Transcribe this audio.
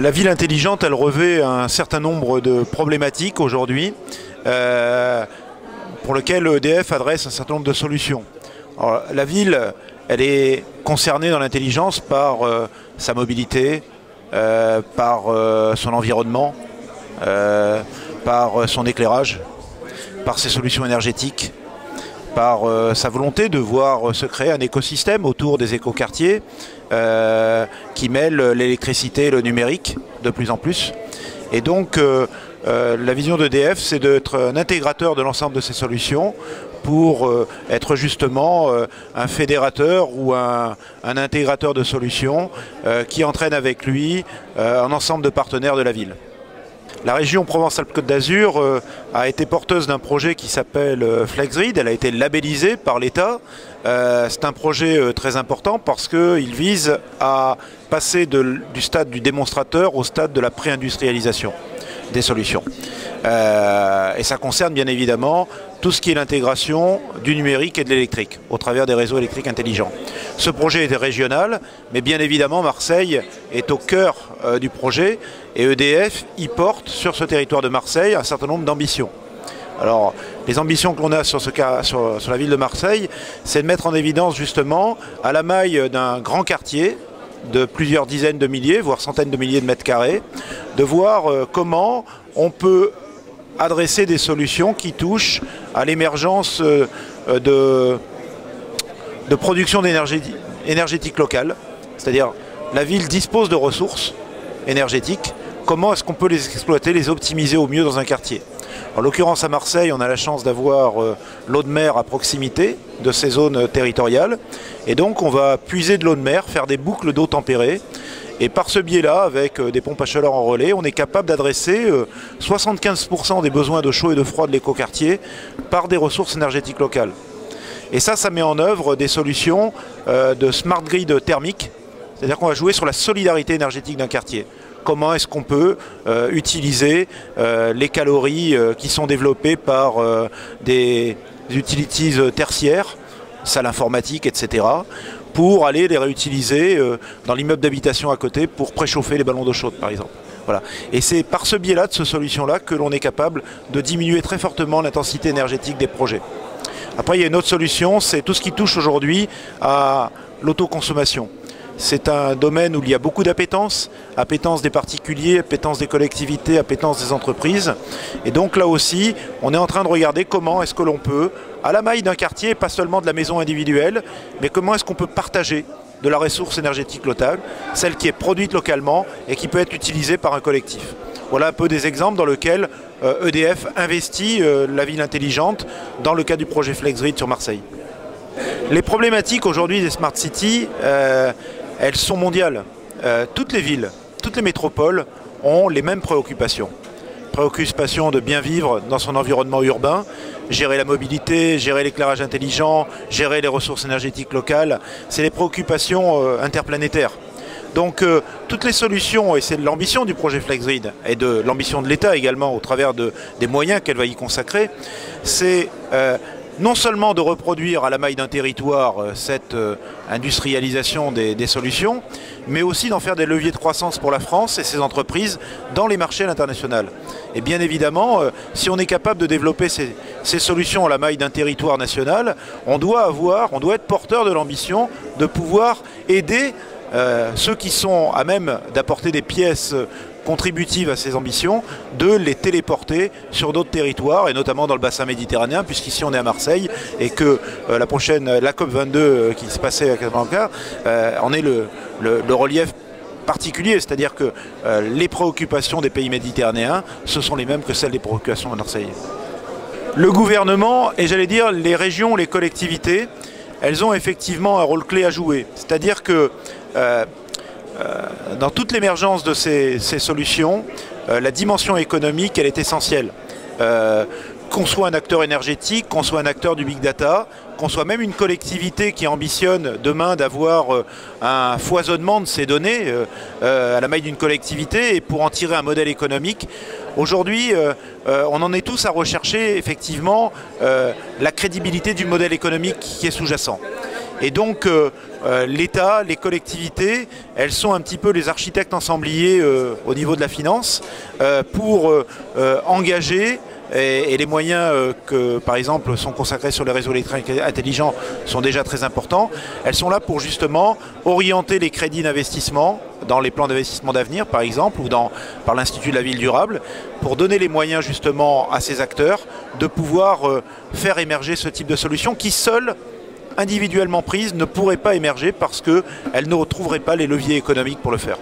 La ville intelligente, elle revêt un certain nombre de problématiques aujourd'hui pour lesquelles EDF adresse un certain nombre de solutions. Alors, la ville, elle est concernée dans l'intelligence par sa mobilité, par son environnement, par son éclairage, par ses solutions énergétiques, par sa volonté de voir se créer un écosystème autour des écoquartiers qui mêle l'électricité et le numérique de plus en plus. Et donc la vision d'EDF, c'est d'être un intégrateur de l'ensemble de ces solutions pour être justement un fédérateur ou un intégrateur de solutions qui entraîne avec lui un ensemble de partenaires de la ville. La région Provence-Alpes-Côte d'Azur a été porteuse d'un projet qui s'appelle FlexGrid. Elle a été labellisée par l'État. C'est un projet très important parce qu'il vise à passer du stade du démonstrateur au stade de la pré-industrialisation des solutions. Et ça concerne bien évidemment tout ce qui est l'intégration du numérique et de l'électrique au travers des réseaux électriques intelligents. Ce projet est régional, mais bien évidemment Marseille est au cœur du projet et EDF y porte sur ce territoire de Marseille un certain nombre d'ambitions. Alors, les ambitions que l'on a sur la ville de Marseille, c'est de mettre en évidence justement, à la maille d'un grand quartier, de plusieurs dizaines de milliers, voire centaines de milliers de mètres carrés, de voir comment on peut adresser des solutions qui touchent à l'émergence de production énergétique locale. C'est-à-dire, la ville dispose de ressources énergétiques. Comment est-ce qu'on peut les exploiter, les optimiser au mieux dans un quartier? En l'occurrence à Marseille, on a la chance d'avoir l'eau de mer à proximité de ces zones territoriales. Et donc on va puiser de l'eau de mer, faire des boucles d'eau tempérée. Et par ce biais-là, avec des pompes à chaleur en relais, on est capable d'adresser 75% des besoins de chaud et de froid de l'écoquartier par des ressources énergétiques locales. Et ça met en œuvre des solutions de smart grid thermique. C'est-à-dire qu'on va jouer sur la solidarité énergétique d'un quartier. Comment est-ce qu'on peut utiliser les calories qui sont développées par des utilities tertiaires, salles informatiques, etc., pour aller les réutiliser dans l'immeuble d'habitation à côté pour préchauffer les ballons d'eau chaude, par exemple. Voilà. Et c'est par ce biais-là, de cette solution-là, que l'on est capable de diminuer très fortement l'intensité énergétique des projets. Après, il y a une autre solution, c'est tout ce qui touche aujourd'hui à l'autoconsommation. C'est un domaine où il y a beaucoup d'appétence, appétence des particuliers, appétence des collectivités, appétence des entreprises. Et donc là aussi, on est en train de regarder comment est-ce que l'on peut, à la maille d'un quartier, pas seulement de la maison individuelle, mais comment est-ce qu'on peut partager de la ressource énergétique locale, celle qui est produite localement et qui peut être utilisée par un collectif. Voilà un peu des exemples dans lesquels EDF investit la ville intelligente dans le cadre du projet FlexGrid sur Marseille. Les problématiques aujourd'hui des Smart Cities, elles sont mondiales. Toutes les villes, toutes les métropoles ont les mêmes préoccupations. Préoccupation de bien vivre dans son environnement urbain, gérer la mobilité, gérer l'éclairage intelligent, gérer les ressources énergétiques locales. C'est les préoccupations interplanétaires. Donc toutes les solutions, et c'est l'ambition du projet FlexGrid et de l'ambition de l'État également au travers des moyens qu'elle va y consacrer, c'est non seulement de reproduire à la maille d'un territoire cette industrialisation des solutions, mais aussi d'en faire des leviers de croissance pour la France et ses entreprises dans les marchés à l'international. Et bien évidemment, si on est capable de développer ces solutions à la maille d'un territoire national, on doit être porteur de l'ambition de pouvoir aider ceux qui sont à même d'apporter des pièces contributives à ces ambitions, de les téléporter sur d'autres territoires, et notamment dans le bassin méditerranéen, puisqu'ici on est à Marseille, et que la COP22 qui se passait à Casablanca en est le relief particulier, c'est-à-dire que les préoccupations des pays méditerranéens, ce sont les mêmes que celles des préoccupations de Marseille. Le gouvernement, et j'allais dire les régions, les collectivités, elles ont effectivement un rôle clé à jouer, c'est-à-dire que dans toute l'émergence de ces solutions, la dimension économique, elle est essentielle. Qu'on soit un acteur énergétique, qu'on soit un acteur du big data, qu'on soit même une collectivité qui ambitionne demain d'avoir un foisonnement de ces données à la maille d'une collectivité et pour en tirer un modèle économique. Aujourd'hui, on en est tous à rechercher effectivement la crédibilité du modèle économique qui est sous-jacent. Et donc l'État, les collectivités, elles sont un petit peu les architectes ensembliers au niveau de la finance pour engager, et les moyens que, par exemple, sont consacrés sur les réseaux électriques intelligents sont déjà très importants. Elles sont là pour justement orienter les crédits d'investissement dans les plans d'investissement d'avenir, par exemple, ou par l'Institut de la ville durable, pour donner les moyens justement à ces acteurs de pouvoir faire émerger ce type de solution qui, seules, individuellement prises, ne pourraient pas émerger parce qu'elles ne retrouveraient pas les leviers économiques pour le faire.